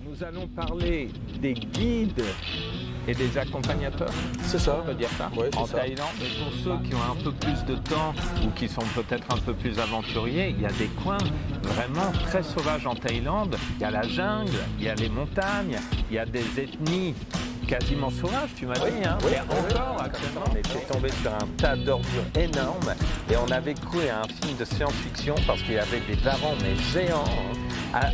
Nous allons parler des guides et des accompagnateurs. C'est ça. On peut dire ça, ouais, en ça. Thaïlande. Et pour ceux qui ont un peu plus de temps ou qui sont peut-être un peu plus aventuriers, il y a des coins vraiment très sauvages en Thaïlande. Il y a la jungle, il y a les montagnes, il y a des ethnies quasiment sauvages, tu m'as dit. Hein. Oui, Et encore, actuellement, on était tombé sur un tas d'ordures énormes et on avait cru à un film de science-fiction parce qu'il y avait des varans mais géants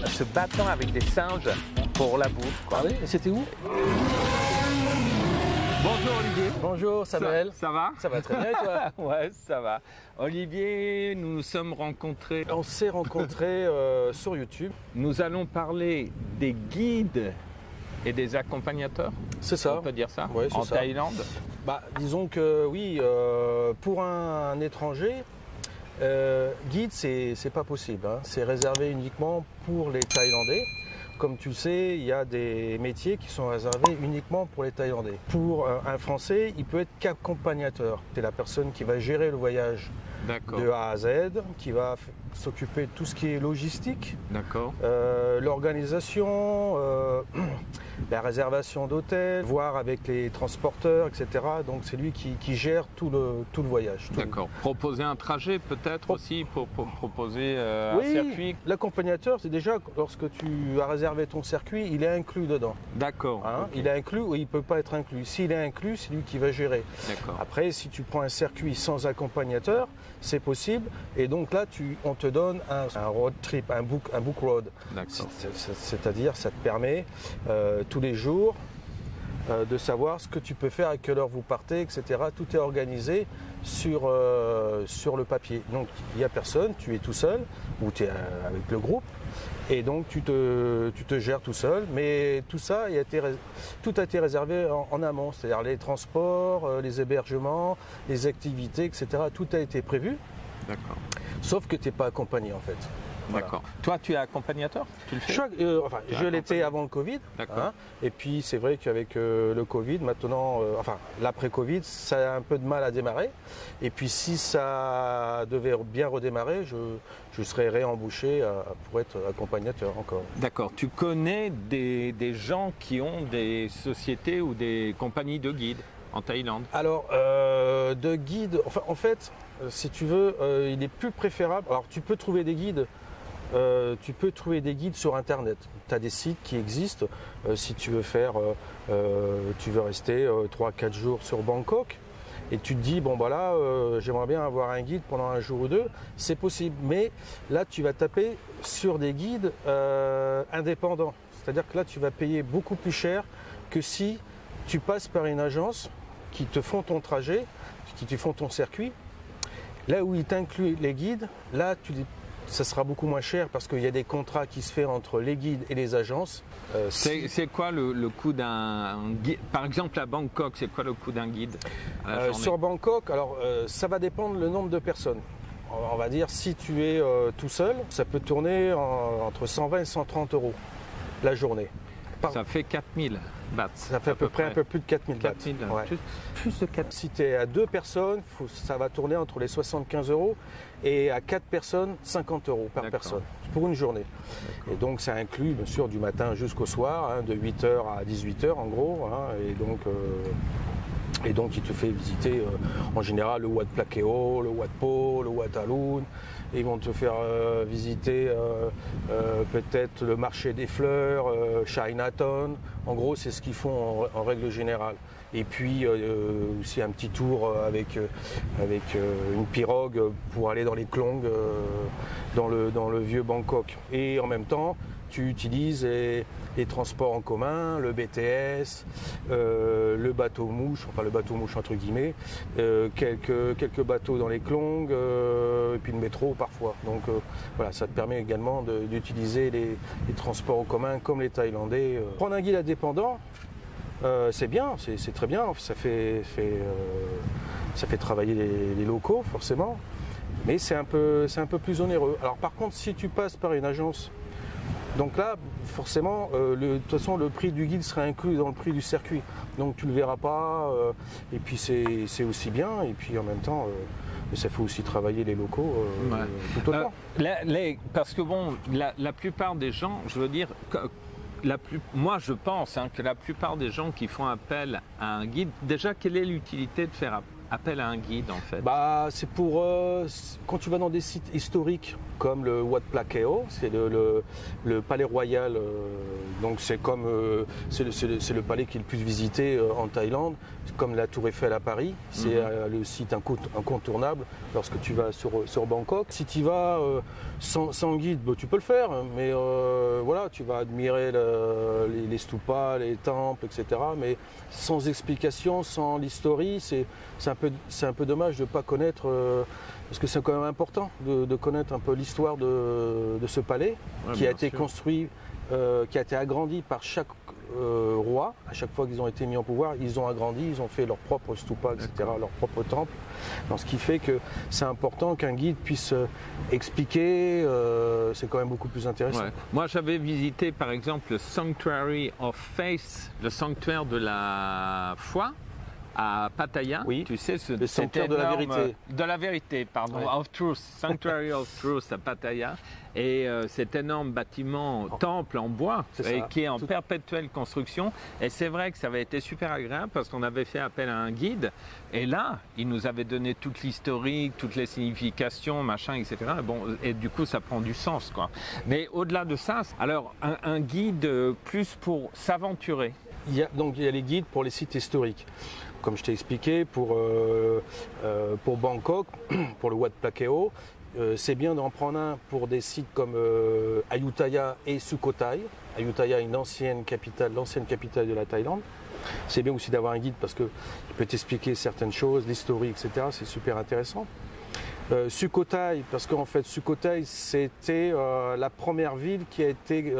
se battant avec des singes pour la bouffe. Quoi. Ah oui, et c'était où? Bonjour Olivier. Bonjour Samuel. Ça va? Ça va très bien et toi? Ouais, ça va. Olivier, nous nous sommes rencontrés. On s'est rencontrés sur YouTube. Nous allons parler des guides et des accompagnateurs. C'est ça. On peut dire ça, Ouais, c'est en ça. Thaïlande. Bah, disons que oui, pour un étranger, guide, c'est pas possible. Hein. C'est réservé uniquement pour les Thaïlandais. Comme tu le sais, il y a des métiers qui sont réservés uniquement pour les Thaïlandais. Pour un Français, il peut être qu'accompagnateur. C'est la personne qui va gérer le voyage de A à Z, qui va s'occuper de tout ce qui est logistique, l'organisation, la réservation d'hôtels, voir avec les transporteurs, etc. Donc c'est lui qui gère tout le voyage. D'accord. Proposer un trajet peut-être aussi pour proposer un oui, circuit. L'accompagnateur, c'est déjà lorsque tu as réservé ton circuit, il est inclus dedans. D'accord. Hein, okay. Il est inclus ou il ne peut pas être inclus. S'il est inclus, c'est lui qui va gérer. Après, si tu prends un circuit sans accompagnateur, c'est possible. Et donc là, on te donne un road trip, un book road. C'est-à-dire, ça te permet tous les jours de savoir ce que tu peux faire, à quelle heure vous partez, etc. Tout est organisé sur le papier. Donc, il n'y a personne, tu es tout seul ou tu es avec le groupe. Et donc, tu te gères tout seul. Mais tout ça, tout a été réservé en amont. C'est-à-dire les transports, les hébergements, les activités, etc. Tout a été prévu. D'accord. Sauf que tu n'es pas accompagné, en fait. D'accord. Voilà. Toi, tu es accompagnateur? Tu le fais? Je l'étais avant le Covid. Hein, et puis, c'est vrai qu'avec le Covid, maintenant, l'après-Covid, ça a un peu de mal à démarrer. Et puis, si ça devait bien redémarrer, je serais réembauché pour être accompagnateur encore. D'accord. Tu connais des gens qui ont des sociétés ou des compagnies de guides en Thaïlande? Alors, de guides, en fait, si tu veux, il est plus préférable. Alors, tu peux trouver des guides. Sur Internet. Tu as des sites qui existent. Si tu veux tu veux rester 3-4 jours sur Bangkok et tu te dis, bon bah là, j'aimerais bien avoir un guide pendant un jour ou deux, c'est possible. Mais là, tu vas taper sur des guides indépendants. C'est-à-dire que là, tu vas payer beaucoup plus cher que si tu passes par une agence qui te font ton trajet, qui te font ton circuit. Là où ils t'incluent les guides, là, ça sera beaucoup moins cher parce qu'il y a des contrats qui se font entre les guides et les agences. C'est quoi le coût d'un guide? Par exemple à Bangkok, c'est quoi le coût d'un guide sur Bangkok, alors ça va dépendre le nombre de personnes. On va dire si tu es tout seul, ça peut tourner entre 120 et 130 euros la journée. Ça fait 4000 bahts. Ça fait à peu près un peu plus de 4000 bahts. 4000, ouais. Plus de 4. Si tu es à 2 personnes, ça va tourner entre les 75 euros et à 4 personnes, 50 euros par personne pour une journée. Et donc ça inclut bien sûr du matin jusqu'au soir, hein, de 8h à 18h en gros. Hein, et donc il te fait visiter en général le Wat Plakeo, le Wat Po, le Wat Alun. Ils vont te faire visiter peut-être le marché des fleurs, Chinatown. En gros, c'est ce qu'ils font en règle générale. Et puis aussi un petit tour avec une pirogue pour aller dans les Klong, dans le vieux Bangkok. Et en même temps, tu utilises les transports en commun, le BTS, le bateau-mouche, enfin le bateau-mouche entre guillemets, quelques bateaux dans les Klong, et puis le métro parfois. Donc voilà, ça te permet également d'utiliser les transports en commun comme les Thaïlandais. Prendre un guide indépendant, c'est bien, c'est très bien, ça fait travailler les locaux forcément, mais c'est un peu plus onéreux. Alors par contre, si tu passes par une agence, donc là, forcément, de toute façon, le prix du guide sera inclus dans le prix du circuit. Donc tu ne le verras pas, et puis c'est aussi bien, et puis en même temps, ça fait aussi travailler les locaux tout autant. Parce que bon, la plupart des gens, je veux dire, moi je pense que la plupart des gens qui font appel à un guide, déjà quelle est l'utilité de faire appel à un guide en fait? C'est pour quand tu vas dans des sites historiques comme le Wat Phra Kaew, c'est le palais royal, donc c'est comme c'est le palais qui est le plus visité en Thaïlande, comme la Tour Eiffel à Paris, c'est le site incontournable lorsque tu vas sur Bangkok. Si tu vas sans guide, tu peux le faire, mais voilà, tu vas admirer les stupas, les temples, etc. Mais sans explication, sans l'historie, c'est un peu dommage de ne pas connaître, parce que c'est quand même important de connaître un peu l'histoire de ce palais, qui a été construit, qui a été agrandi par chaque roi. À chaque fois qu'ils ont été mis en pouvoir, ils ont agrandi, ils ont fait leur propre stupa, etc., leur propre temple. Donc, ce qui fait que c'est important qu'un guide puisse expliquer, c'est quand même beaucoup plus intéressant. Ouais. Moi, j'avais visité par exemple le Sanctuary of Faith, le sanctuaire de la foi, à Pattaya, oui, tu sais, le sanctuaire de la vérité. De la vérité, pardon, of Truth, Sanctuary of Truth à Pattaya. Et cet énorme bâtiment, temple en bois, qui est en perpétuelle construction. Et c'est vrai que ça avait été super agréable parce qu'on avait fait appel à un guide. Et là, il nous avait donné toute l'historique, toutes les significations, machin, etc. Bon, et du coup, ça prend du sens, quoi. Mais au-delà de ça, alors, un guide plus pour s'aventurer. Il y a les guides pour les sites historiques. Comme je t'ai expliqué, pour Bangkok, pour le Wat Phra Kaew, c'est bien d'en prendre un pour des sites comme Ayutthaya et Sukhothai. Ayutthaya est l'ancienne capitale de la Thaïlande. C'est bien aussi d'avoir un guide parce qu'il peut t'expliquer certaines choses, l'historique, etc. C'est super intéressant. Sukhothai, parce qu'en fait Sukhothai c'était la première ville qui a été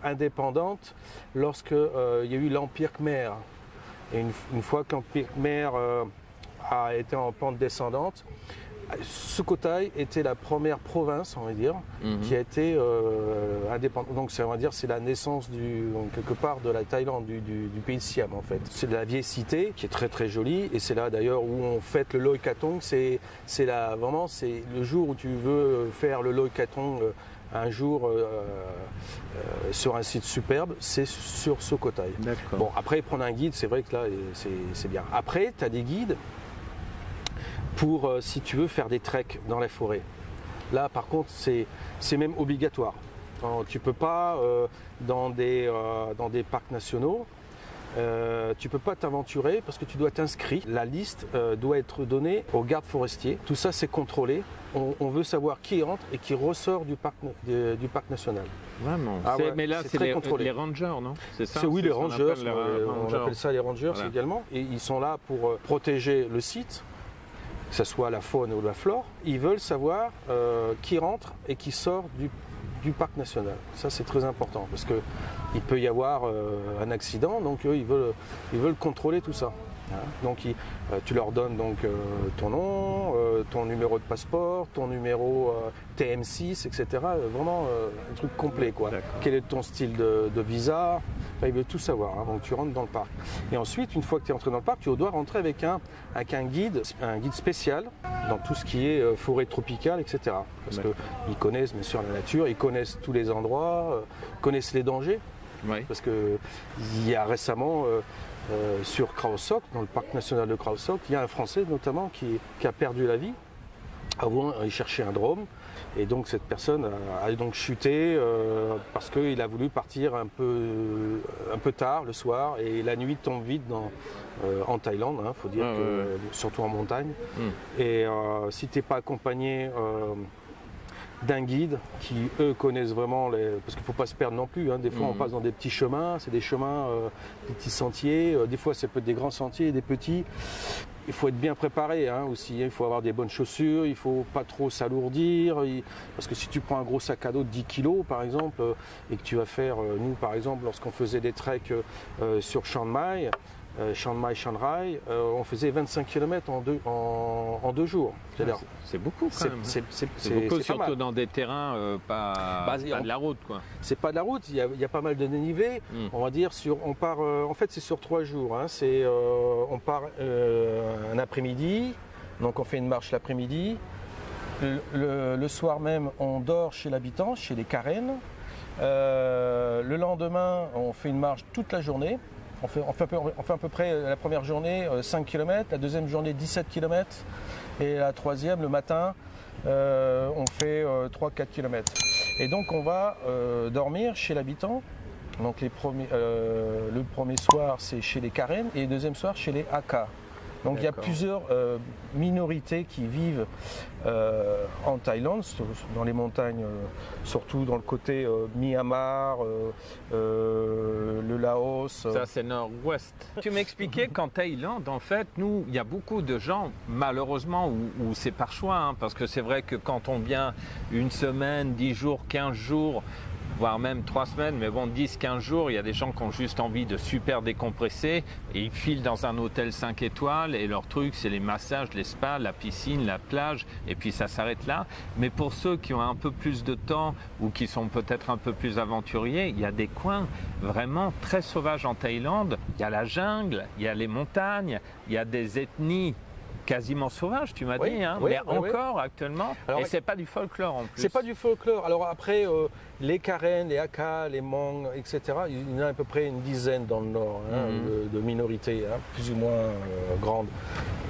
indépendante lorsque il y a eu l'Empire Khmer. Et une fois que l'Empire Khmer a été en pente descendante, Sukhothai était la première province, on va dire, qui a été indépendante. Donc on va dire c'est la naissance quelque part de la Thaïlande, du pays de Siam en fait. C'est de la vieille cité qui est très très jolie et c'est là d'ailleurs où on fête le Loy Krathong. C'est le jour où tu veux faire le Loy Krathong un jour sur un site superbe, c'est sur Sukhothai. Bon, après prendre un guide, c'est vrai que là c'est bien. Après tu as des guides pour, si tu veux, faire des treks dans la forêt. Là, par contre, c'est même obligatoire. Tu ne peux pas, dans des parcs nationaux, tu ne peux pas t'aventurer parce que tu dois t'inscrire. La liste doit être donnée aux gardes forestiers. Tout ça, c'est contrôlé. On veut savoir qui entre et qui ressort du parc national. Vraiment. Mais là, c'est les rangers, non? C'est ça? Oui, les rangers. On appelle ça les rangers également. Et ils sont là pour protéger le site, que ce soit la faune ou la flore. Ils veulent savoir qui rentre et qui sort du parc national. Ça, c'est très important parce qu'il peut y avoir un accident, donc eux, ils veulent contrôler tout ça. Donc tu leur donnes donc ton nom, ton numéro de passeport, ton numéro TM6, etc. Vraiment un truc complet, quoi. Quel est ton style de visa? Enfin, ils veulent tout savoir, hein. Donc tu rentres dans le parc. Et ensuite, une fois que tu es entré dans le parc, tu dois rentrer avec un guide spécial dans tout ce qui est forêt tropicale, etc. Parce qu'ils connaissent bien sûr la nature, ils connaissent tous les endroits, connaissent les dangers. Parce qu'il y a récemment sur Khao Sok, dans le parc national de Khao Sok, il y a un Français notamment qui a perdu la vie. Avant, il cherchait un drone et donc cette personne a donc chuté parce qu'il a voulu partir un peu tard le soir et la nuit tombe vite en Thaïlande, hein, faut dire surtout en montagne. Et si tu n'es pas accompagné d'un guide qui eux connaissent vraiment parce qu'il ne faut pas se perdre non plus, hein. Des fois on passe dans des petits chemins, c'est des chemins, des petits sentiers, des fois ça peut être des grands sentiers et des petits. Il faut être bien préparé, hein, aussi, il faut avoir des bonnes chaussures, il ne faut pas trop s'alourdir, parce que si tu prends un gros sac à dos de 10 kg par exemple, et que tu vas faire, nous par exemple lorsqu'on faisait des treks sur Chiang Mai, Chiang Rai, on faisait 25 km en 2 jours. C'est beaucoup quand même. C'est beaucoup, surtout dans des terrains pas de la route, quoi. C'est pas de la route, il y a pas mal de dénivelé. On va dire, on part, en fait c'est sur 3 jours. Hein. On part un après-midi, donc on fait une marche l'après-midi. Le soir même, on dort chez l'habitant, chez les Karen. Le lendemain, on fait une marche toute la journée. On fait à peu près la première journée 5 km, la deuxième journée 17 km et la troisième, le matin, on fait 3-4 km. Et donc on va dormir chez l'habitant. Donc le premier soir c'est chez les Karen et le deuxième soir chez les Hakka. Donc il y a plusieurs minorités qui vivent en Thaïlande, dans les montagnes, surtout dans le côté Myanmar, le Laos. Ça c'est nord-ouest. Tu m'expliquais qu'en Thaïlande, en fait, nous, il y a beaucoup de gens, malheureusement, où c'est par choix, hein, parce que c'est vrai que quand on vient une semaine, 10 jours, 15 jours, voire même 3 semaines, mais bon, 10-15 jours, il y a des gens qui ont juste envie de super décompresser et ils filent dans un hôtel 5 étoiles et leur truc, c'est les massages, les spas, la piscine, la plage et puis ça s'arrête là. Mais pour ceux qui ont un peu plus de temps ou qui sont peut-être un peu plus aventuriers, il y a des coins vraiment très sauvages en Thaïlande. Il y a la jungle, il y a les montagnes, il y a des ethnies quasiment sauvage, tu m'as dit, hein, mais encore actuellement. Alors, et c'est pas du folklore en plus. C'est pas du folklore. Alors après, les Karen, les Hakka, les Hmong, etc., il y en a à peu près une dizaine dans le nord de minorités, hein, plus ou moins grandes.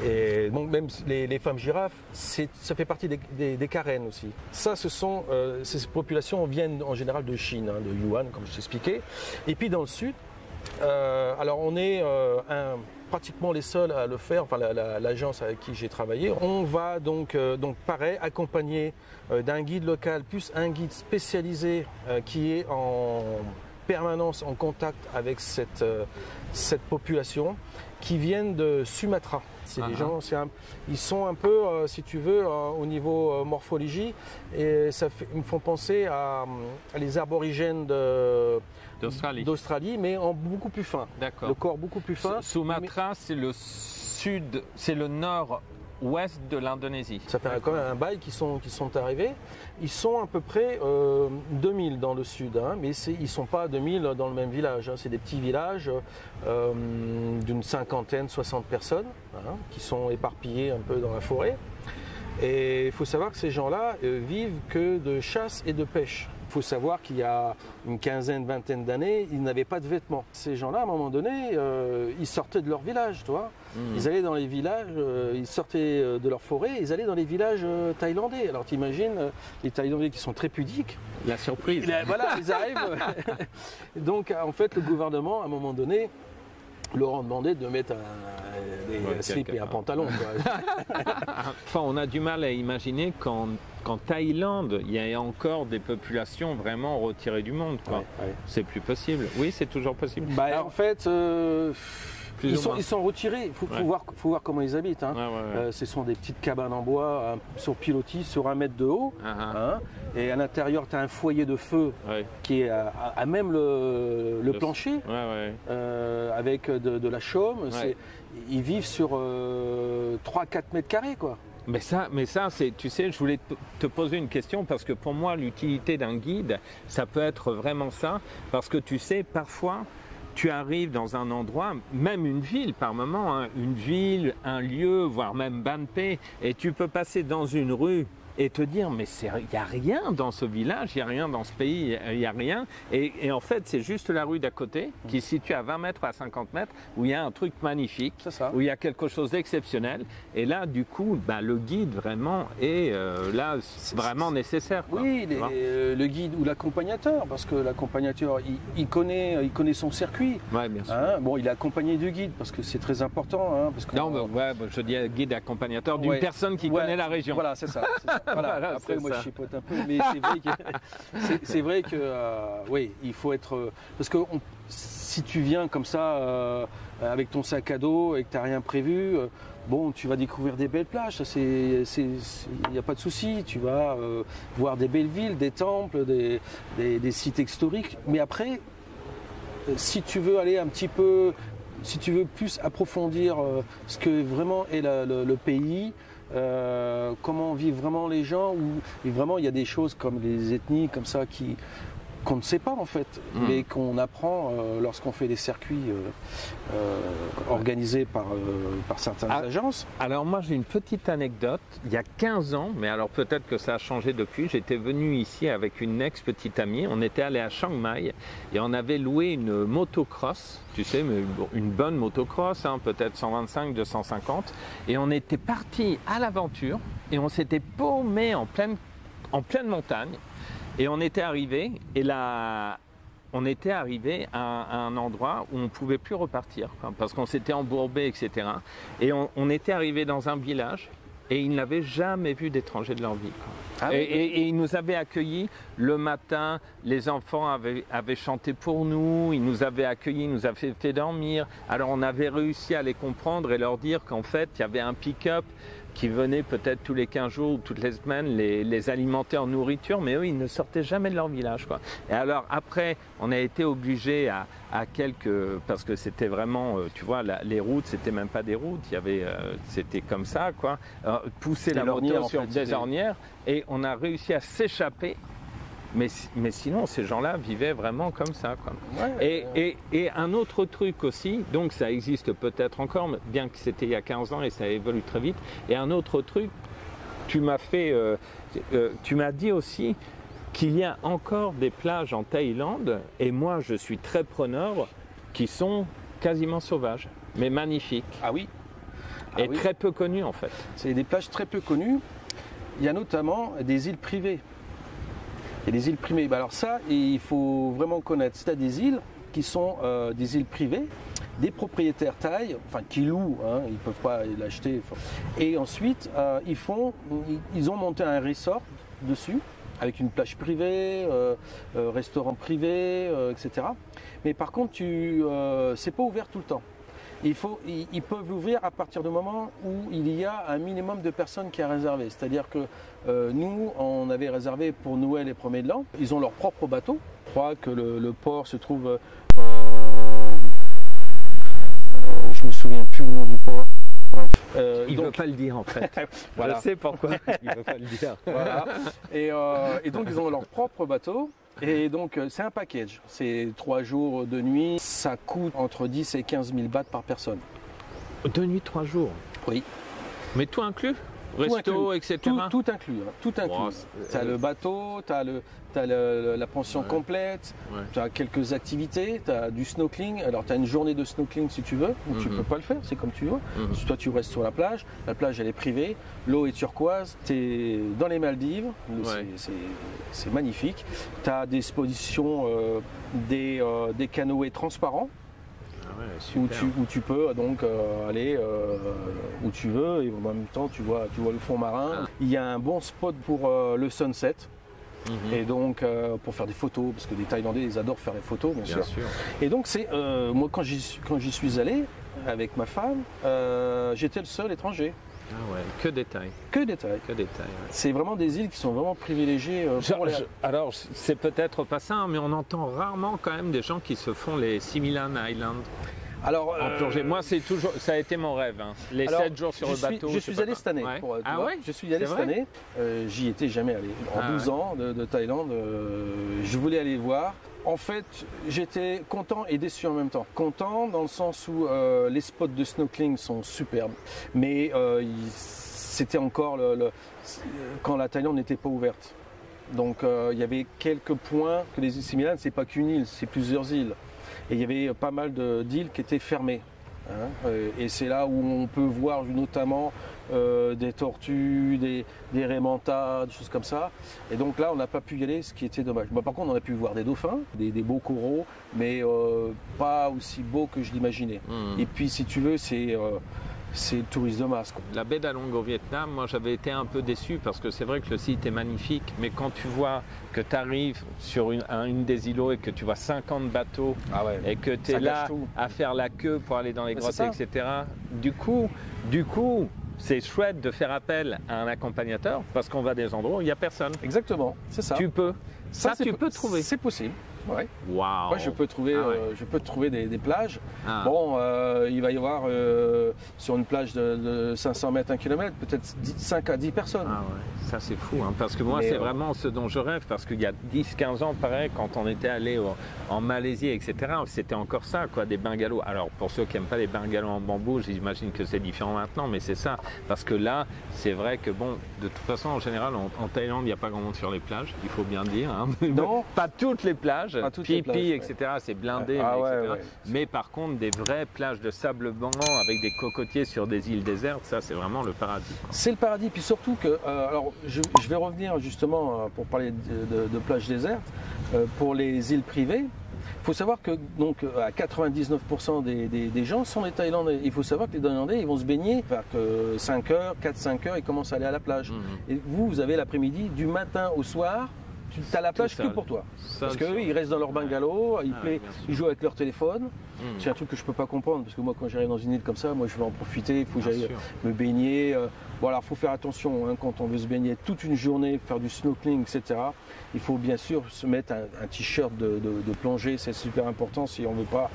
Et donc même les femmes girafes, ça fait partie des Karen aussi. Ça, ces populations viennent en général de Chine, hein, de Yuan, comme je t'expliquais. Et puis dans le sud, alors on est pratiquement les seuls à le faire, enfin l'agence avec qui j'ai travaillé. On va donc pareil, accompagné d'un guide local plus un guide spécialisé qui est en permanence en contact avec cette population qui viennent de Sumatra. C'est des gens, ils sont un peu, si tu veux, au niveau morphologie, et ils me font penser à les aborigènes d'Australie, mais en beaucoup plus fin. D'accord. Le corps beaucoup plus fin. Sumatra, c'est le sud, c'est le nord-ouest de l'Indonésie. Ça fait quand même un bail qui sont arrivés. Ils sont à peu près 2000 dans le sud, hein, mais ils ne sont pas 2000 dans le même village. Hein. C'est des petits villages d'une 50, 60 personnes hein, qui sont éparpillés un peu dans la forêt. Et il faut savoir que ces gens-là vivent que de chasse et de pêche. Il faut savoir qu'il y a une quinzaine, vingtaine d'années, ils n'avaient pas de vêtements. Ces gens-là, à un moment donné, ils sortaient de leur village, tu vois. Ils allaient dans les villages, ils sortaient de leur forêt, ils allaient dans les villages thaïlandais. Alors t'imagines, les Thaïlandais qui sont très pudiques. La surprise. Voilà, ils arrivent. Donc en fait, le gouvernement, à un moment donné, leur a demandé de mettre des slips et un pantalon. Enfin, on a du mal à imaginer qu'en Thaïlande, il y a encore des populations vraiment retirées du monde. Quoi. Ouais. C'est plus possible. Oui, c'est toujours possible. Bah, alors, en fait, ils sont retirés. Il faut voir comment ils habitent. Hein. Ce sont des petites cabanes en bois sur pilotis, sur 1 mètre de haut. Hein, et à l'intérieur, tu as un foyer de feu qui est à même le plancher, avec de la chaume. Ils vivent sur 3-4 mètres carrés, quoi. Mais ça, tu sais, je voulais te poser une question parce que pour moi, l'utilité d'un guide, ça peut être vraiment ça. Parce que tu sais, parfois, tu arrives dans un endroit, même une ville par moment, hein, une ville, un lieu, voire même Banpé, et tu peux passer dans une rue et te dire mais il n'y a rien dans ce village, il n'y a rien dans ce pays, il n'y a rien. Et en fait, c'est juste la rue d'à côté qui se situe à 20 mètres, à 50 mètres, où il y a un truc magnifique, où il y a quelque chose d'exceptionnel. Et là, du coup, le guide vraiment est là vraiment nécessaire. Quoi. Oui, le guide ou l'accompagnateur, parce que l'accompagnateur, il connaît son circuit. Oui, bien sûr. Hein, bon, il est accompagné du guide, parce que c'est très important. Hein, parce que je dis guide accompagnateur d'une personne qui connaît la région. Voilà, c'est ça. Voilà. Après, moi, je chipote un peu, mais c'est vrai que, oui, il faut être... parce que si tu viens comme ça, avec ton sac à dos et que tu n'as rien prévu, bon, tu vas découvrir des belles plages, il n'y a pas de souci. Tu vas voir des belles villes, des temples, des sites historiques. Mais après, si tu veux aller un petit peu... Si tu veux plus approfondir ce que vraiment est le pays... comment vivent vraiment les gens, où vraiment il y a des choses comme les ethnies comme ça qui qu'on ne sait pas en fait, mais qu'on apprend lorsqu'on fait des circuits organisés par certaines agences. Alors moi j'ai une petite anecdote, il y a 15 ans, mais alors peut-être que ça a changé depuis, j'étais venu ici avec une ex-petite amie, on était allé à Chiang Mai et on avait loué une motocross, tu sais, mais une bonne motocross, hein, peut-être 125, 250, et on était parti à l'aventure et on s'était paumé en pleine montagne. Et on était arrivé, à un endroit où on ne pouvait plus repartir, parce qu'on s'était embourbé, etc. Et on était arrivé dans un village et ils n'avaient jamais vu d'étrangers de leur vie. Ah oui. Et ils nous avaient accueillis le matin, les enfants avaient chanté pour nous, ils nous avaient accueillis, ils nous avaient fait dormir. Alors on avait réussi à les comprendre et leur dire qu'en fait il y avait un pick-up qui venaient peut-être tous les 15 jours ou toutes les semaines les alimenter en nourriture, mais eux, ils ne sortaient jamais de leur village, quoi. Et alors après, on a été obligés à parce que c'était vraiment, tu vois, les routes, c'était même pas des routes, c'était comme ça, quoi. Pousser la moto sur des ornières, et on a réussi à s'échapper. Mais sinon, ces gens-là vivaient vraiment comme ça, quoi. Ouais, et un autre truc aussi, donc ça existe peut-être encore, bien que c'était il y a 15 ans et ça évolue très vite. Et un autre truc, tu m'as dit aussi qu'il y a encore des plages en Thaïlande, et moi je suis très preneur, qui sont quasiment sauvages, mais magnifiques. Ah oui. Et très peu connues en fait. C'est des plages très peu connues. Il y a notamment des îles privées. Et les îles privées, alors ça, il faut vraiment connaître. C'est des îles qui sont des îles privées, des propriétaires thaïs, enfin qui louent, hein, ils ne peuvent pas l'acheter. Et ensuite, ils ont monté un resort dessus, avec une plage privée, restaurant privé, etc. Mais par contre, c'est pas ouvert tout le temps. Ils peuvent l'ouvrir à partir du moment où il y a un minimum de personnes qui a réservé. C'est-à-dire que nous, on avait réservé pour Noël et 1er de l'an. Ils ont leur propre bateau. Je crois que le port se trouve... je me souviens plus le nom du port. Bref. Il ne veut pas le dire en fait. Voilà. Je sais pourquoi il ne veut pas le dire. Voilà. Et donc ils ont leur propre bateau. Et donc c'est un package, c'est 3 jours, 2 nuits, ça coûte entre 10 et 15 000 bahts par personne. 2 nuits, 3 jours? Oui. Mais tout inclus? Resto, etc. Tout inclus. Hein, tout inclus. Wow, tu as le bateau, tu as la pension complète, tu as quelques activités, tu as du snorkeling. Alors tu as une journée de snorkeling si tu veux, ou tu ne peux pas le faire, c'est comme tu veux. Toi tu restes sur la plage elle est privée, l'eau est turquoise, tu es dans les Maldives, c'est magnifique. Tu as des expositions, des canoës transparents. Où tu peux donc aller où tu veux et en même temps tu vois le fond marin. Il y a un bon spot pour le sunset et donc pour faire des photos, parce que les Thaïlandais ils adorent faire des photos bien sûr. Et donc c'est moi quand j'y suis allé avec ma femme, j'étais le seul étranger. Ah ouais, que des Thaïs. Que des Thaïs. Que des Thaïs. Ouais. C'est vraiment des îles qui sont vraiment privilégiées. Alors, c'est peut-être pas ça, mais on entend rarement quand même des gens qui se font les 6000 Islands. Alors, en plongée. Moi, ça a été mon rêve. Hein. Les 7 jours sur le bateau. Je suis allé cette année. Ouais. Ah ouais. Je suis allé cette année. J'y étais jamais allé. En 12 ans de Thaïlande, je voulais aller voir. En fait, j'étais content et déçu en même temps. Content dans le sens où les spots de snorkeling sont superbes, mais c'était encore quand la Thaïlande n'était pas ouverte. Donc il y avait quelques points que les îles 6000 c'est pas qu'une île, c'est plusieurs îles. Et il y avait pas mal d'îles qui étaient fermées. Hein, et c'est là où on peut voir notamment des tortues, des raimentas, des choses comme ça. Et donc là, on n'a pas pu y aller, ce qui était dommage. Par contre, on a pu voir des dauphins, des beaux coraux, mais pas aussi beaux que je l'imaginais. Et puis, si tu veux, c'est le tourisme de masse. La baie d'Along au Vietnam, moi j'avais été un peu déçu parce que c'est vrai que le site est magnifique, mais quand tu vois que tu arrives sur une des îlots et que tu vois 50 bateaux et que tu es là à faire la queue pour aller dans les grottes, etc. Du coup, c'est chouette de faire appel à un accompagnateur parce qu'on va à des endroits où il n'y a personne. Exactement, c'est ça. Tu peux. Ça tu peux trouver. C'est possible. Ouais. Waouh. Ouais, je peux trouver des plages. Ah. Bon, il va y avoir sur une plage de 500 mètres, 1 km, peut-être 5 à 10 personnes. Ah ouais, ça c'est fou, hein, parce que moi Mais, c'est vraiment ce dont je rêve, parce qu'il y a 10-15 ans, pareil, quand on était allé en Malaisie, etc., c'était encore ça, quoi, des bungalows. Alors pour ceux qui n'aiment pas les bungalows en bambou, j'imagine que c'est différent maintenant, mais c'est ça, parce que là, c'est vrai que bon, de toute façon, en général, en Thaïlande, il n'y a pas grand monde sur les plages, il faut bien dire. Hein. Non. Pas toutes les plages, Pipi, etc., c'est blindé, Ah, etc. ouais. Mais par contre, des vraies plages de sable blanc avec des cocotiers sur des îles désertes, ça c'est vraiment le paradis. C'est le paradis, puis surtout que, alors je vais revenir justement pour parler de plages désertes, pour les îles privées. Il faut savoir que donc à 99% des gens sont des Thaïlandais. Il faut savoir que les Thaïlandais, ils vont se baigner vers 5 heures, 4-5 heures, ils commencent à aller à la plage. Et vous avez l'après-midi, du matin au soir, tu as la plage que pour toi. Parce qu'eux, ils restent dans leur bungalow, ils jouent avec leur téléphone. C'est un truc que je peux pas comprendre, parce que moi, quand j'arrive dans une île comme ça, moi, je veux en profiter, il faut que j'aille me baigner. Bon, alors, il faut faire attention, hein, quand on veut se baigner toute une journée, faire du snorkeling, etc. Il faut bien sûr se mettre un t-shirt de plongée, c'est super important si on ne veut pas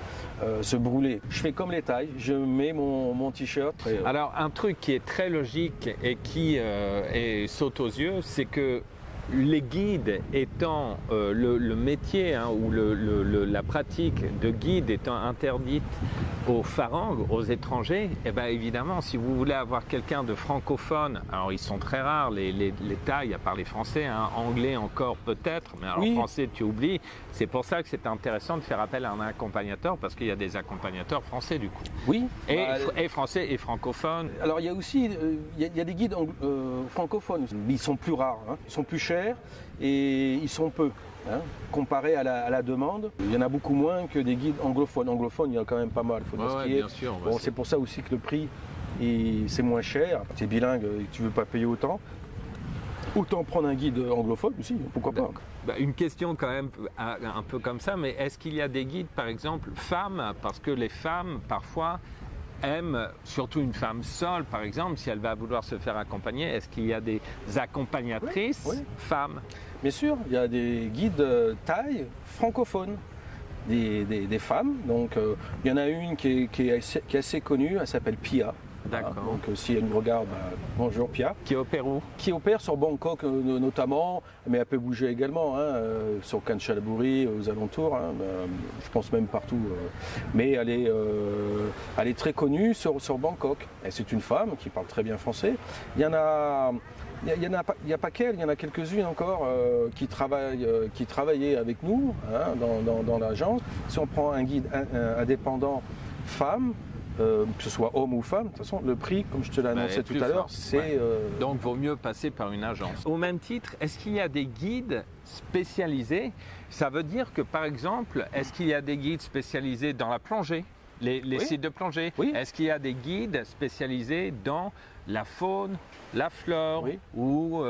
se brûler. Je fais comme les Thaïs, je mets mon t-shirt. Alors, un truc qui est très logique et qui saute aux yeux, c'est que les guides étant le métier ou la pratique de guide étant interdite aux farangues, aux étrangers, et bien évidemment, si vous voulez avoir quelqu'un de francophone, alors ils sont très rares, les Thaïs, à part les Français, hein, anglais encore peut-être, mais alors français tu oublies. C'est pour ça que c'est intéressant de faire appel à un accompagnateur, parce qu'il y a des accompagnateurs français du coup. Oui. Et français et francophones. Alors il y a aussi il y a des guides francophones. Ils sont plus rares, hein, ils sont plus chers et ils sont peu. Hein, comparé à la demande, il y en a beaucoup moins que des guides anglophones. Anglophones, il y en a quand même pas mal. Bien sûr. Bon, c'est pour ça aussi que le prix, c'est moins cher. Tu es bilingue et tu ne veux pas payer autant. Autant prendre un guide anglophone aussi, pourquoi pas. Une question quand même un peu comme ça, mais est-ce qu'il y a des guides, par exemple, femmes, parce que les femmes, parfois, aiment, surtout une femme seule, par exemple, si elle va vouloir se faire accompagner, est-ce qu'il y a des accompagnatrices femmes? Bien sûr, il y a des guides thaïs francophones, des femmes. Donc, il y en a une qui est assez connue, elle s'appelle Pia. D'accord. Voilà. Donc, si elle nous regarde, bonjour Pia. Qui opère où? Qui opère sur Bangkok notamment, mais elle peut bouger également, hein, sur Kanchanaburi, aux alentours, hein, je pense même partout. Mais elle est très connue sur Bangkok. Et c'est une femme qui parle très bien français. Il y en a. Il n'y a pas qu'elle, il y en a quelques-unes encore qui travaillaient avec nous, hein, dans l'agence. Si on prend un guide indépendant femme, que ce soit homme ou femme, de toute façon, le prix, comme je te l'ai annoncé tout à l'heure, c'est... Donc, vaut mieux passer par une agence. Au même titre, est-ce qu'il y a des guides spécialisés? Ça veut dire que, par exemple, est-ce qu'il y a des guides spécialisés dans la plongée? Les sites de plongée? Oui. Est-ce qu'il y a des guides spécialisés dans la faune, la flore, ou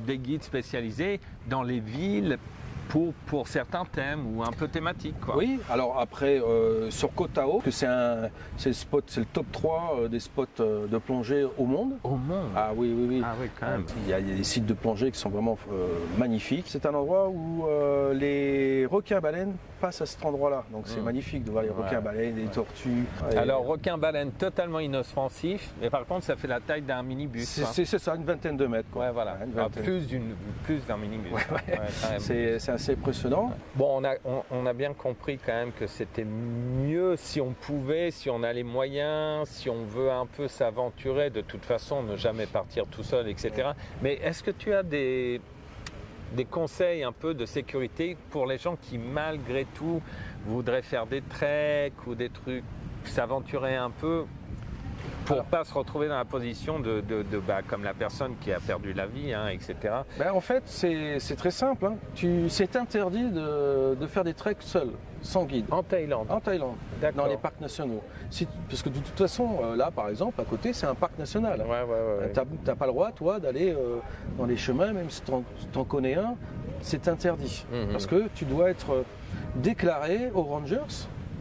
des guides spécialisés dans les villes pour certains thèmes ou un peu thématiques, quoi? Oui, alors après, sur Koh Tao, que c'est le top 3 des spots de plongée au monde. Au monde? Ah oui. Ah oui, quand même. Il y a des sites de plongée qui sont vraiment magnifiques. C'est un endroit où les requins-baleines passent à cet endroit-là. Donc c'est magnifique de voir les requins-baleines, les tortues. Alors requin-baleine totalement inoffensif, mais par contre ça fait la taille d'un minibus. C'est ça, une vingtaine de mètres, quoi. Ouais, voilà. Plus d'un minibus. C'est assez impressionnant. Bon, on a bien compris quand même que c'était mieux si on pouvait, si on a les moyens, si on veut un peu s'aventurer, de toute façon, ne jamais partir tout seul, etc. Mais est-ce que tu as des conseils un peu de sécurité pour les gens qui, malgré tout, voudraient faire des treks ou des trucs, s'aventurer un peu pour ne pas se retrouver dans la position comme la personne qui a perdu la vie, hein, etc. En fait, c'est très simple. Hein. C'est interdit de faire des treks seul, sans guide. En Thaïlande? En Thaïlande, dans les parcs nationaux. Parce que de toute façon, là, par exemple, à côté, c'est un parc national. Ouais. Tu n'as pas le droit, toi, d'aller dans les chemins, même si tu en connais un, c'est interdit. Parce que tu dois être déclaré aux rangers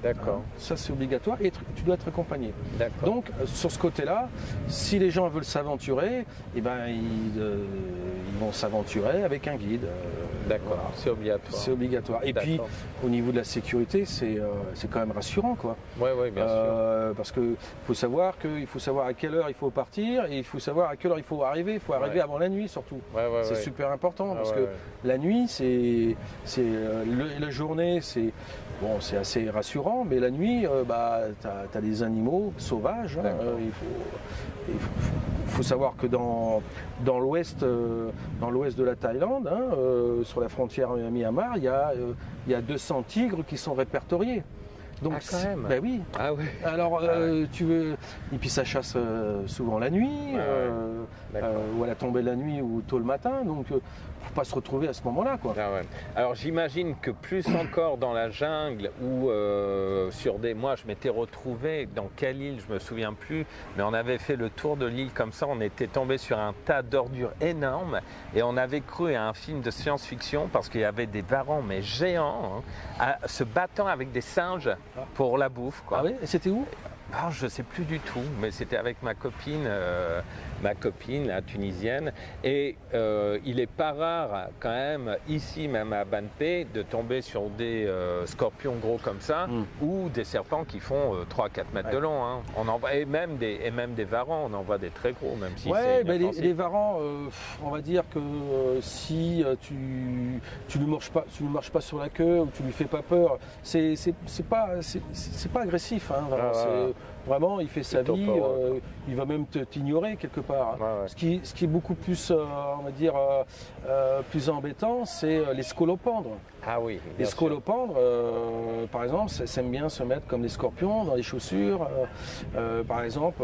D'accord. Ça, c'est obligatoire et tu dois être accompagné. D'accord. Donc, sur ce côté-là, si les gens veulent s'aventurer, eh ben, ils vont s'aventurer avec un guide. D'accord, Voilà. c'est obligatoire. C'est obligatoire. Et puis, au niveau de la sécurité, c'est quand même rassurant, quoi. Oui, bien sûr. Parce qu'il faut savoir à quelle heure il faut partir et il faut savoir à quelle heure il faut arriver. Il faut arriver avant la nuit, surtout. C'est super important parce que la nuit, la journée, c'est assez rassurant, mais la nuit, tu as des animaux sauvages. Il faut savoir que dans l'ouest de la Thaïlande, sur la frontière Myanmar, il y a 200 tigres qui sont répertoriés. Donc, quand même. Ben oui. Ah oui. Alors, et puis ça chasse souvent la nuit, ou à la tombée de la nuit ou tôt le matin. Donc, faut pas se retrouver à ce moment-là, quoi. Ah ouais. Alors, j'imagine que plus encore dans la jungle ou sur des. Moi, je m'étais retrouvé dans quelle île, je me souviens plus, mais on avait fait le tour de l'île comme ça. On était tombé sur un tas d'ordures énormes et on avait cru à un film de science-fiction parce qu'il y avait des varans mais géants se battant avec des singes pour la bouffe, quoi. Ah oui. Et c'était où? Je ne sais plus du tout, mais c'était avec ma copine, la tunisienne. Et il n'est pas rare quand même, ici même à Banpé, de tomber sur des scorpions gros comme ça, ou des serpents qui font 3-4 mètres de long. Hein. On en voit, et même des varans, on en voit des très gros, même si c'est les varans, on va dire que si tu ne marches pas sur la queue ou tu lui fais pas peur, c'est pas agressif. Hein, vraiment. Vraiment, il fait sa vie, il va même t'ignorer quelque part. Ce qui est beaucoup plus, on va dire, plus embêtant, c'est les scolopendres. Ah oui. Les scolopendres, par exemple, ça aime bien se mettre comme des scorpions dans les chaussures. Par exemple,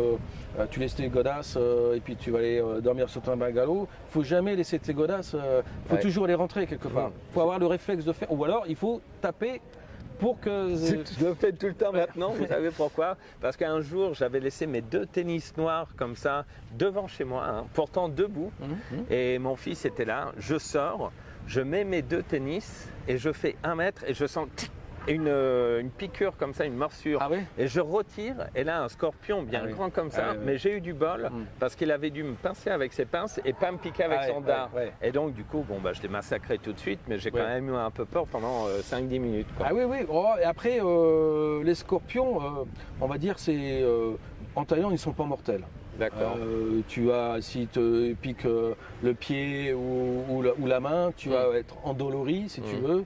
tu laisses tes godasses et puis tu vas aller dormir sur ton bungalow. Il ne faut jamais laisser tes godasses, il faut toujours les rentrer quelque part. Il faut avoir le réflexe de faire, ou alors il faut taper. Pour que je le fais tout le temps maintenant, vous savez pourquoi? Parce qu'un jour, j'avais laissé mes 2 tennis noirs comme ça devant chez moi, pourtant debout, et mon fils était là. Je sors, je mets mes 2 tennis et je fais 1 mètre et je sens une piqûre comme ça, une morsure. Ah oui. Et je retire, et là un scorpion bien grand comme ça, mais j'ai eu du bol parce qu'il avait dû me pincer avec ses pinces et pas me piquer avec son dard. Et donc du coup, je l'ai massacré tout de suite, mais j'ai quand même eu un peu peur pendant 5-10 minutes. Quoi. Ah oui. Et après, les scorpions, on va dire, en Thaïlande, ils ne sont pas mortels. D'accord. Si te pique le pied ou la main, tu vas être endolori si tu veux.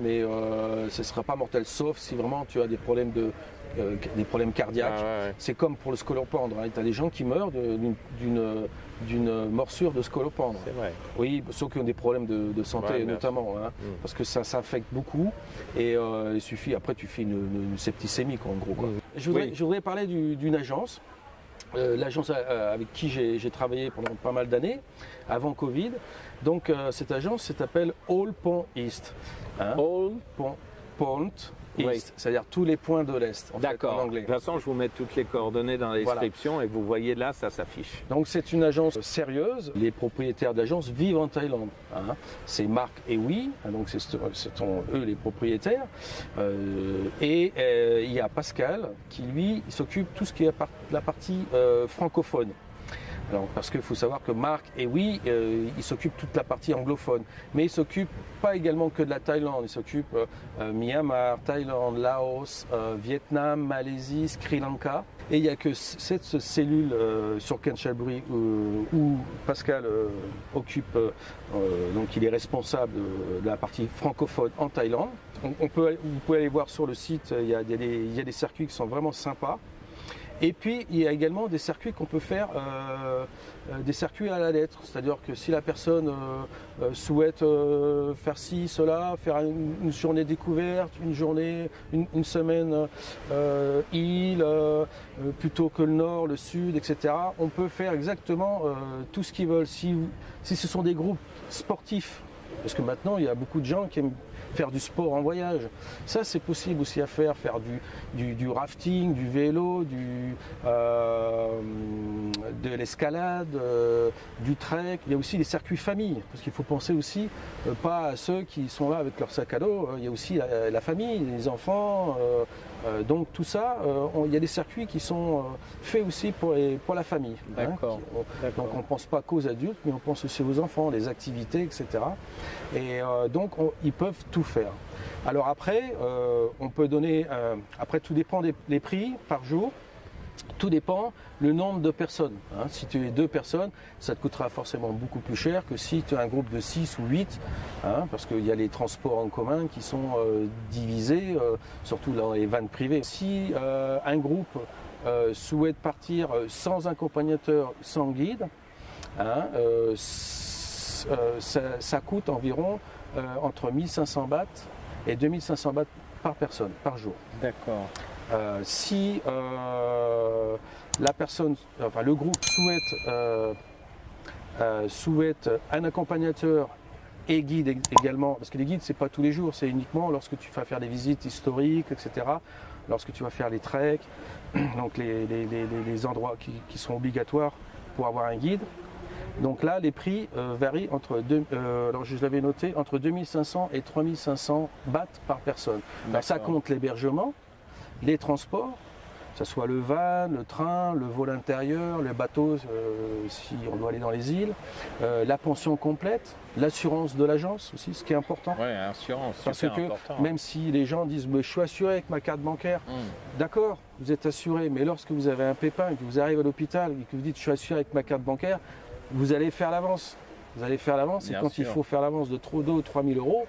Mais ce ne sera pas mortel, sauf si vraiment tu as des problèmes cardiaques. C'est comme pour le scolopendre. Tu as des gens qui meurent d'une morsure de scolopendre. C'est vrai. Oui, ceux qui ont des problèmes de santé notamment, parce que ça affecte beaucoup. Et il suffit, après tu fais une septicémie en gros. Quoi. Je voudrais parler d'une agence. L'agence avec qui j'ai travaillé pendant pas mal d'années, avant Covid. Donc cette agence s'appelle All Point East. All Point East, c'est-à-dire tous les points de l'Est en anglais. De toute façon, je vous mets toutes les coordonnées dans la description et vous voyez là, ça s'affiche. Donc c'est une agence sérieuse. Les propriétaires de l'agence vivent en Thaïlande. C'est Marc et Oui, donc ce sont eux les propriétaires. Et il y a Pascal qui lui s'occupe de tout ce qui est la partie francophone. Alors, parce qu'il faut savoir que Marc et Oui, il s'occupe toute la partie anglophone, mais il s'occupe pas également que de la Thaïlande, il s'occupe Myanmar, Thaïlande, Laos, Vietnam, Malaisie, Sri Lanka. Et il n'y a que cette cellule sur Kanchanaburi où Pascal occupe, donc il est responsable de la partie francophone en Thaïlande. Vous pouvez aller voir sur le site, il y a des circuits qui sont vraiment sympas. Et puis, il y a également des circuits qu'on peut faire, des circuits à la lettre. C'est-à-dire que si la personne souhaite faire ci, cela, faire une journée découverte, une semaine île, plutôt que le nord, le sud, etc., on peut faire exactement tout ce qu'ils veulent. Si ce sont des groupes sportifs, parce que maintenant, il y a beaucoup de gens qui aiment faire du sport en voyage. Ça, c'est possible aussi à faire du rafting, du vélo, de l'escalade, du trek. Il y a aussi les circuits famille, parce qu'il faut penser aussi pas à ceux qui sont là avec leur sac à dos. Il y a aussi la famille, les enfants, Donc tout ça, il y a des circuits qui sont faits aussi pour la famille. D'accord. Donc on ne pense pas qu'aux adultes, mais on pense aussi aux enfants, les activités, etc. Et donc ils peuvent tout faire. Alors après, on peut donner, après tout dépend des prix par jour. Tout dépend le nombre de personnes. Si tu es 2 personnes, ça te coûtera forcément beaucoup plus cher que si tu as un groupe de 6 ou 8, parce qu'il y a les transports en commun qui sont divisés, surtout dans les vannes privées. Si un groupe souhaite partir sans accompagnateur, sans guide, ça coûte environ entre 1500 bahts et 2500 bahts par personne, par jour. D'accord. Si la personne, enfin le groupe souhaite un accompagnateur et guide également, parce que les guides c'est pas tous les jours, c'est uniquement lorsque tu vas faire des visites historiques, etc. Lorsque tu vas faire les treks, donc les endroits qui sont obligatoires pour avoir un guide. Donc là, les prix varient entre alors je l'avais noté, entre 2500 et 3500 bahts par personne. Alors, ça compte l'hébergement, les transports, que ce soit le van, le train, le vol intérieur, le bateau si on doit aller dans les îles, la pension complète, l'assurance de l'agence aussi, ce qui est important. Oui, assurance, parce super que important. même si les gens disent je suis assuré avec ma carte bancaire, d'accord, vous êtes assuré, mais lorsque vous avez un pépin et que vous arrivez à l'hôpital et que vous dites je suis assuré avec ma carte bancaire, vous allez faire l'avance. Vous allez faire l'avance, et Bien quand sûr. il faut faire l'avance de 2 ou 3 000 euros,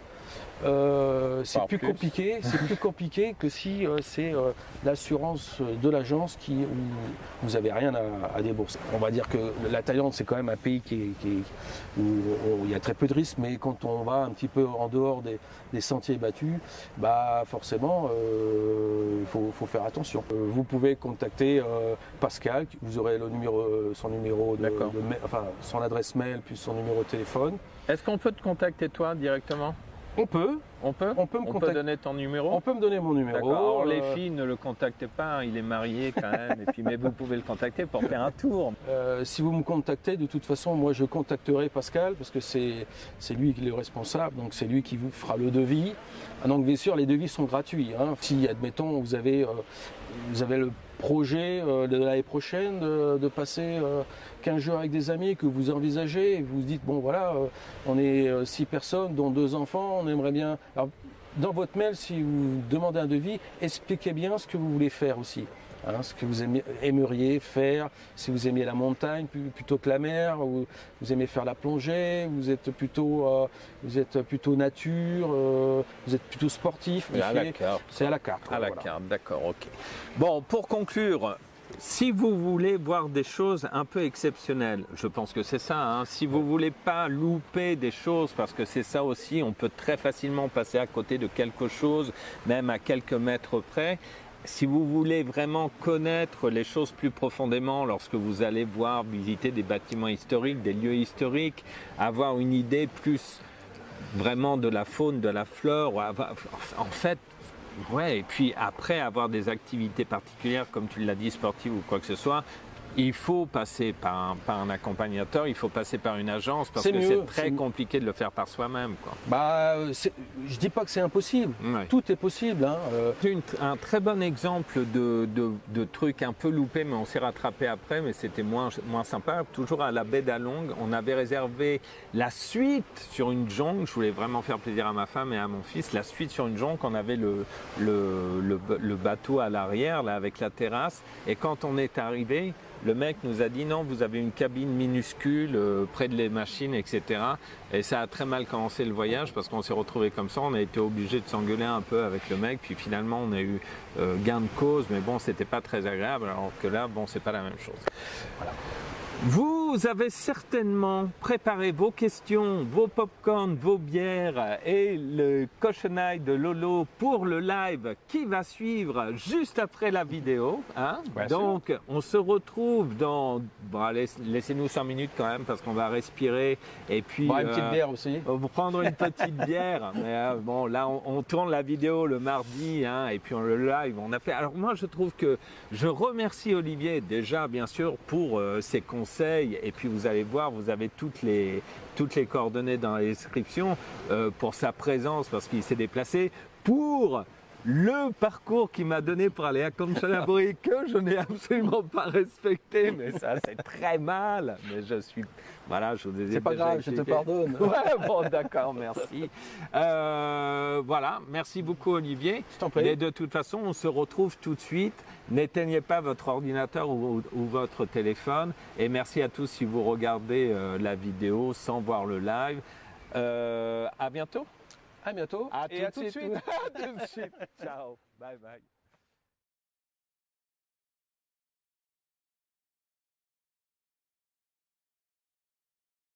c'est plus compliqué. C'est plus compliqué que si c'est l'assurance de l'agence où vous n'avez rien à débourser. On va dire que la Thaïlande, c'est quand même un pays où il y a très peu de risques, mais quand on va un petit peu en dehors des sentiers battus, bah forcément, il faut faire attention. Vous pouvez contacter Pascal, vous aurez son numéro, son adresse mail, puis son numéro de téléphone. Est-ce qu'on peut te contacter toi directement? On peut. On peut me peut donner ton numéro? On peut me donner mon numéro. D'accord. Alors, les filles, ne le contactez pas, il est marié quand même, et puis, mais vous pouvez le contacter pour faire un tour. Si vous me contactez, de toute façon, moi je contacterai Pascal, parce que c'est lui qui est le responsable, donc c'est lui qui vous fera le devis. Donc bien sûr, les devis sont gratuits. Si, admettons, vous avez le projet de l'année prochaine de passer 15 jours avec des amis, que vous envisagez, et vous dites, bon voilà, on est 6 personnes, dont 2 enfants, on aimerait bien... Alors, dans votre mail, si vous demandez un devis, expliquez bien ce que vous voulez faire aussi. Ce que vous aimeriez faire, si vous aimiez la montagne plutôt que la mer, ou vous aimez faire la plongée, vous êtes plutôt nature, vous êtes plutôt sportif. C'est à la carte. C'est à la carte. À la carte, d'accord, ok. Bon, pour conclure, si vous voulez voir des choses un peu exceptionnelles, je pense que c'est ça, si vous ne voulez pas louper des choses, parce que c'est ça aussi, on peut très facilement passer à côté de quelque chose, même à quelques mètres près. Si vous voulez vraiment connaître les choses plus profondément lorsque vous allez visiter des bâtiments historiques, des lieux historiques, avoir une idée plus vraiment de la faune, de la flore, en fait, ouais, et puis après avoir des activités particulières, comme tu l'as dit, sportives ou quoi que ce soit, il faut passer par un accompagnateur, il faut passer par une agence, parce que c'est très compliqué de le faire par soi-même. Je dis pas que c'est impossible, tout est possible. Un très bon exemple de truc un peu loupé, mais on s'est rattrapé après, mais c'était moins sympa. Toujours à la baie d'Along, on avait réservé la suite sur une jonque. Je voulais vraiment faire plaisir à ma femme et à mon fils. La suite sur une jonque, on avait le bateau à l'arrière, là, avec la terrasse. Et quand on est arrivé, le mec nous a dit non, vous avez une cabine minuscule près de les machines, etc. Et ça a très mal commencé le voyage parce qu'on s'est retrouvé comme ça. On a été obligé de s'engueuler un peu avec le mec. Puis finalement, on a eu gain de cause. Mais bon, c'était pas très agréable. Alors que là, bon, c'est pas la même chose. Voilà. Vous avez certainement préparé vos questions, vos pop-corn, vos bières et le cochonaille de Lolo pour le live qui va suivre juste après la vidéo. Donc, on se retrouve dans... Bon, laissez-nous 5 minutes quand même parce qu'on va respirer et puis... une petite bière aussi. Prendre une petite bière. Mais bon, là, on tourne la vidéo le mardi et puis le live, on a fait... Alors moi, je trouve que je remercie Olivier déjà, bien sûr, pour ses conseils. Et puis vous allez voir, vous avez toutes les coordonnées dans la description pour sa présence parce qu'il s'est déplacé pour le parcours qu'il m'a donné pour aller à Kanchanaburi que je n'ai absolument pas respecté, mais ça c'est très mal. Mais je suis, voilà, je vous ai C'est pas déjà grave, je te expliqué. pardonne. Ouais, bon, d'accord, merci. Voilà, merci beaucoup Olivier. Je t'en prie. Mais de toute façon, on se retrouve tout de suite. N'éteignez pas votre ordinateur ou votre téléphone. Et merci à tous si vous regardez la vidéo sans voir le live. À bientôt. À bientôt. À et à tout de suite. À tout de suite. Ciao. Bye bye.